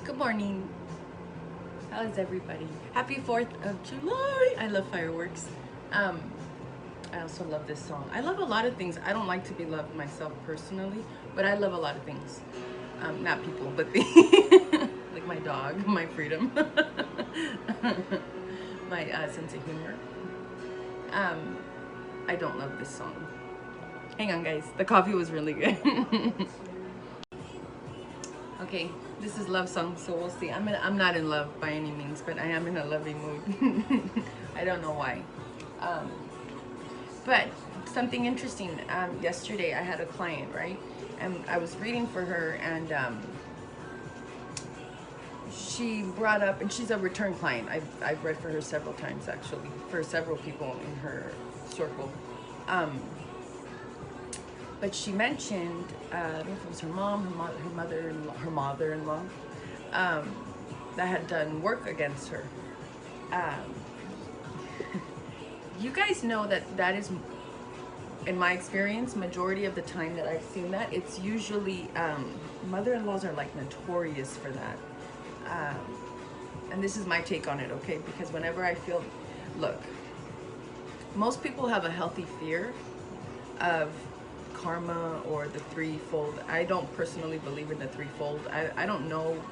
Good morning. How is everybody? Happy 4th of July. I love fireworks. Um, I also love this song. I love a lot of things. I don't like to be loved myself personally, but I love a lot of things. Not people, but things. Like my dog, my freedom, my sense of humor. I don't love this song. Hang on, guys. The coffee was really good. Okay, this is love song, so we'll see. I'm not in love by any means, but I am in a loving mood. I don't know why. Um, but something interesting. Yesterday I had a client, right? And I was reading for her, and she brought up, and she's a return client. I've read for her several times, actually, for several people in her circle. But she mentioned, I don't know if it was her mom, her mother-in-law, that had done work against her. Um, you guys know that is, in my experience, majority of the time that I've seen that, it's usually, mother-in-laws are like notorious for that. And this is my take on it, okay? Because whenever I feel, look, most people have a healthy fear of karma or the threefold. I don't personally believe in the threefold. I don't know.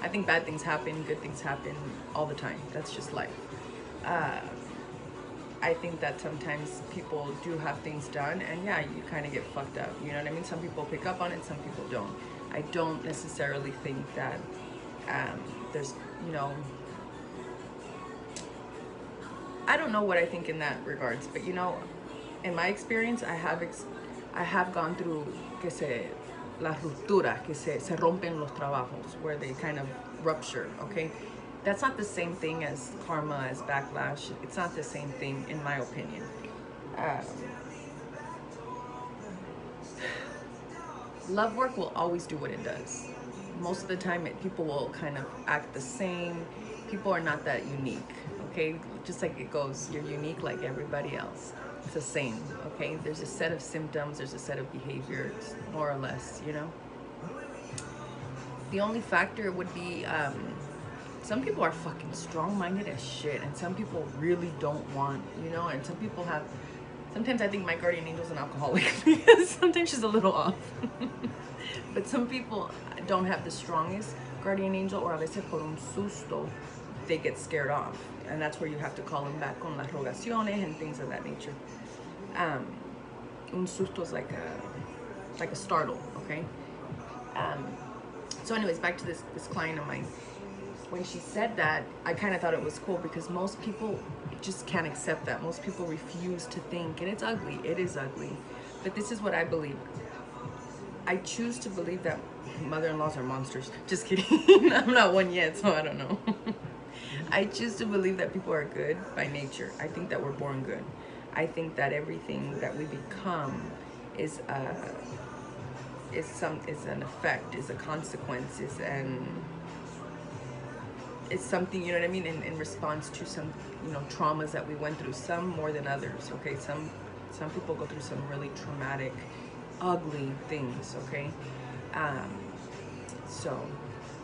I think bad things happen, good things happen all the time. That's just life. I think that sometimes people do have things done, and yeah, you kind of get fucked up. You know what I mean? Some people pick up on it, some people don't. I don't necessarily think that there's, you know, I don't know what I think in that regards, but you know, in my experience, I have gone through la ruptura, se rompen los trabajos, where they kind of rupture, okay? That's not the same thing as karma, as backlash. It's not the same thing, in my opinion. Love work will always do what it does. Most of the time, people will kind of act the same. People are not that unique, okay? Just like it goes, you're unique like everybody else. It's the same, okay? There's a set of symptoms, there's a set of behaviors, more or less, you know? The only factor would be, some people are fucking strong-minded as shit, and some people really don't want, you know? And some people have, sometimes I think my guardian angel's an alcoholic because sometimes she's a little off. But some people don't have the strongest guardian angel, or a veces por un susto, they get scared off. And that's where you have to call them back con las rogaciones and things of that nature. Un susto is like a startle, okay? So anyways, back to this client of mine. When she said that, I kind of thought it was cool because most people just can't accept that. Most people refuse to think, and it's ugly. It is ugly. But this is what I believe. I choose to believe that mother-in-laws are monsters. Just kidding. I'm not one yet, so I don't know. I choose to believe that people are good by nature. I think that we're born good. I think that everything that we become is an effect, is a consequence, is something, you know what I mean, in response to some, you know, traumas that we went through, some more than others, okay? Some people go through some really traumatic, ugly things, okay? So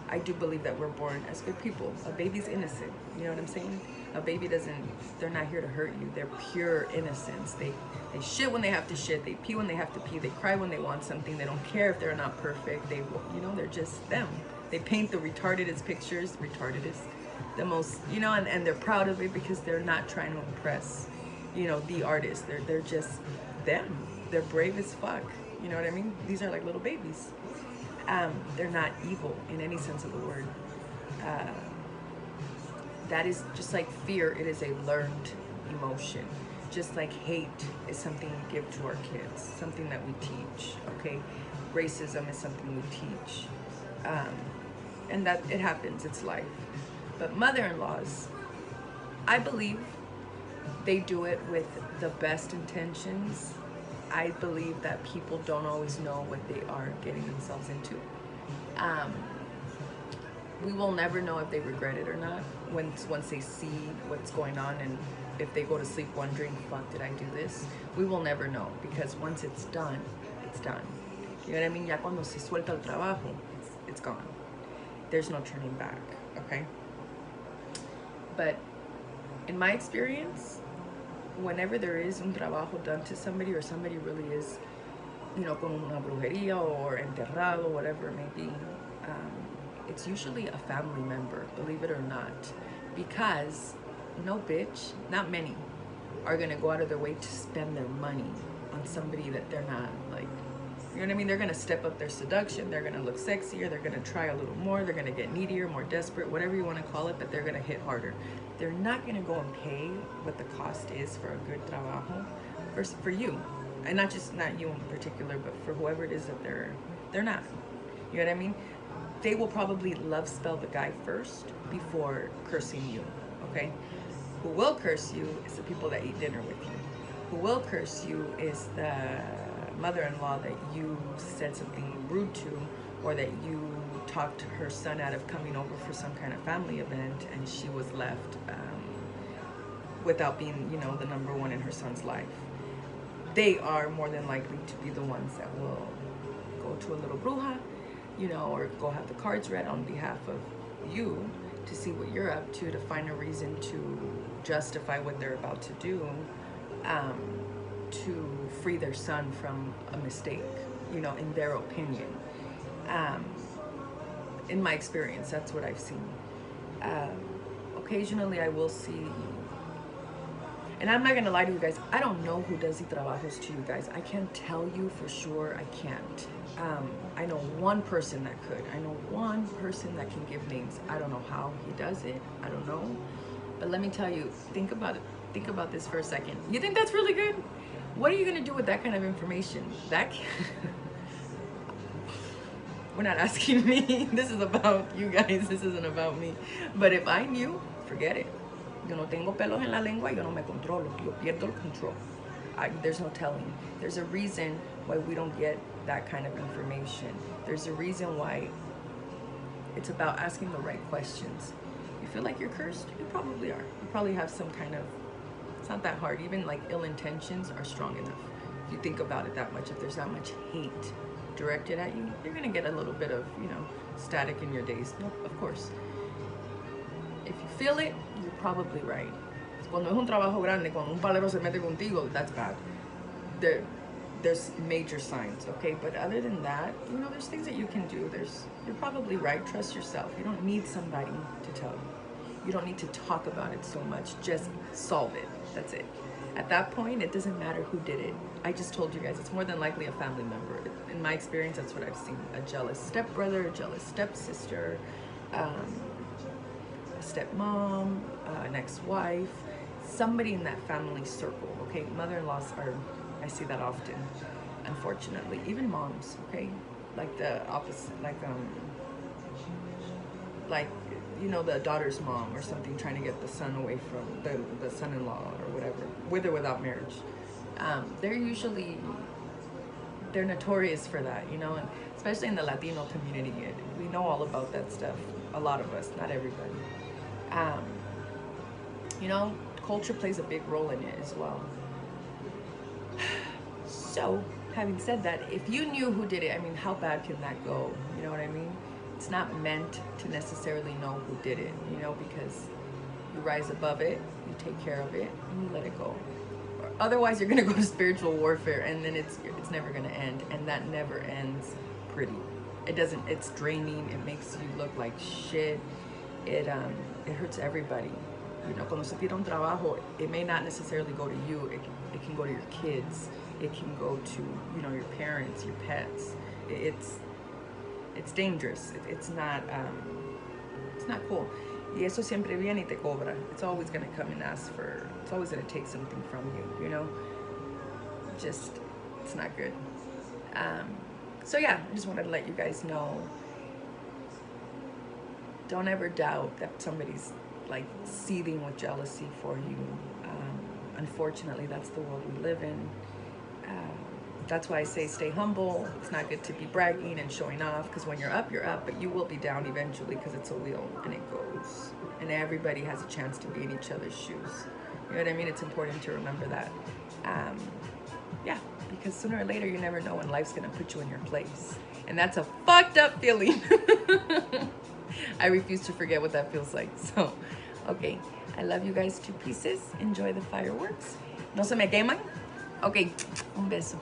I do believe that we're born as good people. A baby's innocent, you know what I'm saying? A baby they're not here to hurt you. They're pure innocence. They shit when they have to shit. They pee when they have to pee. They cry when they want something. They don't care if they're not perfect. They, you know, they're just them. They paint the retardedest pictures, the most, you know, and they're proud of it because they're not trying to impress, you know, the artist. They're just them. They're brave as fuck. You know what I mean? These are like little babies. They're not evil in any sense of the word. That is just like fear. It is a learned emotion. Just like hate is something we give to our kids, something that we teach, okay? Racism is something we teach. And that it happens, it's life. But mother-in-laws, I believe they do it with the best intentions. I believe that people don't always know what they are getting themselves into. We will never know if they regret it or not once they see what's going on, and if they go to sleep wondering, fuck, did I do this? We will never know, because once it's done, it's done. You know what I mean? Ya cuando se suelta el trabajo, it's gone. there's no turning back, okay? But in my experience, whenever there is un trabajo done to somebody, or somebody really is, you know, con una brujería or enterrado, whatever it may be, it's usually a family member, believe it or not, because no bitch, not many, are gonna go out of their way to spend their money on somebody that they're not, like, you know what I mean? They're gonna step up their seduction, they're gonna look sexier, they're gonna try a little more, they're gonna get needier, more desperate, whatever you wanna call it, but they're gonna hit harder. They're not gonna go and pay what the cost is for a good trabajo for you. And not you in particular, but for whoever it is that they're not. You know what I mean? They will probably love spell the guy first before cursing you, okay? Who will curse you is the people that eat dinner with you. Who will curse you is the mother-in-law that you said something rude to, or that you talked her son out of coming over for some kind of family event, and she was left without being, you know, the number one in her son's life. They are more than likely to be the ones that will go to a little bruja, you know, or go have the cards read on behalf of you to see what you're up to find a reason to justify what they're about to do, to free their son from a mistake, you know, in their opinion. In my experience, that's what I've seen. Occasionally I will see, and I'm not gonna lie to you guys, I don't know who does the trabajos to you guys. I can't tell you for sure, I can't. I know one person that could. I know one person that can give names. I don't know how he does it, I don't know. But let me tell you, think about it. Think about this for a second. You think that's really good? What are you gonna do with that kind of information? We're not asking me. This is about you guys. This isn't about me. But if I knew, forget it. Yo no tengo pelos en la lengua, yo no me controlo. Yo pierdo el control. There's no telling. There's a reason why we don't get that kind of information. There's a reason why it's about asking the right questions. You feel like you're cursed? You probably are. You probably have some kind of, it's not that hard. Even like ill intentions are strong enough. If you think about it that much, if there's that much hate directed at you, you're gonna get a little bit of, you know, static in your days. No, of course. If you feel it, you're probably right. Cuando es un trabajo grande, cuando un palero se mete contigo, that's bad. There's major signs, okay? But other than that, you know, there's things that you can do. You're probably right. Trust yourself. You don't need somebody to tell you. You don't need to talk about it so much. Just solve it. That's it. At that point, it doesn't matter who did it. I just told you guys, it's more than likely a family member. In my experience, that's what I've seen. A jealous stepbrother, a jealous stepsister, a stepmom, an ex-wife, somebody in that family circle, okay? Mother-in-laws are, I see that often, unfortunately. Even moms, okay? Like the opposite, like, you know, the daughter's mom or something, trying to get the son away from the son-in-law or whatever, with or without marriage. They're notorious for that, you know, and especially in the Latino community. We know all about that stuff, a lot of us, not everybody. You know, culture plays a big role in it as well. So, having said that, if you knew who did it, I mean, how bad can that go? You know what I mean? It's not meant to necessarily know who did it, you know, because you rise above it, you take care of it, and you let it go. Otherwise, you're gonna go to spiritual warfare, and then it's never gonna end, and that never ends pretty. It doesn't. It's draining. It makes you look like shit. It hurts everybody. You know, cuando se tira un trabajo, it may not necessarily go to you. It can go to your kids. It can go to, you know, your parents, your pets. It's dangerous. It's not cool. Y eso siempre viene y te cobra. It's always gonna come and ask for. It's always gonna take something from you. You know, just it's not good. So yeah, I just wanted to let you guys know. Don't ever doubt that somebody's like seething with jealousy for you. Unfortunately, that's the world we live in. That's why I say stay humble. It's not good to be bragging and showing off, because when you're up, but you will be down eventually, because it's a wheel and it goes. And everybody has a chance to be in each other's shoes. You know what I mean? It's important to remember that. Yeah, because sooner or later, you never know when life's gonna put you in your place. And that's a fucked up feeling. I refuse to forget what that feels like. So, okay. I love you guys to pieces. Enjoy the fireworks. No se me queman. Okay. Un beso.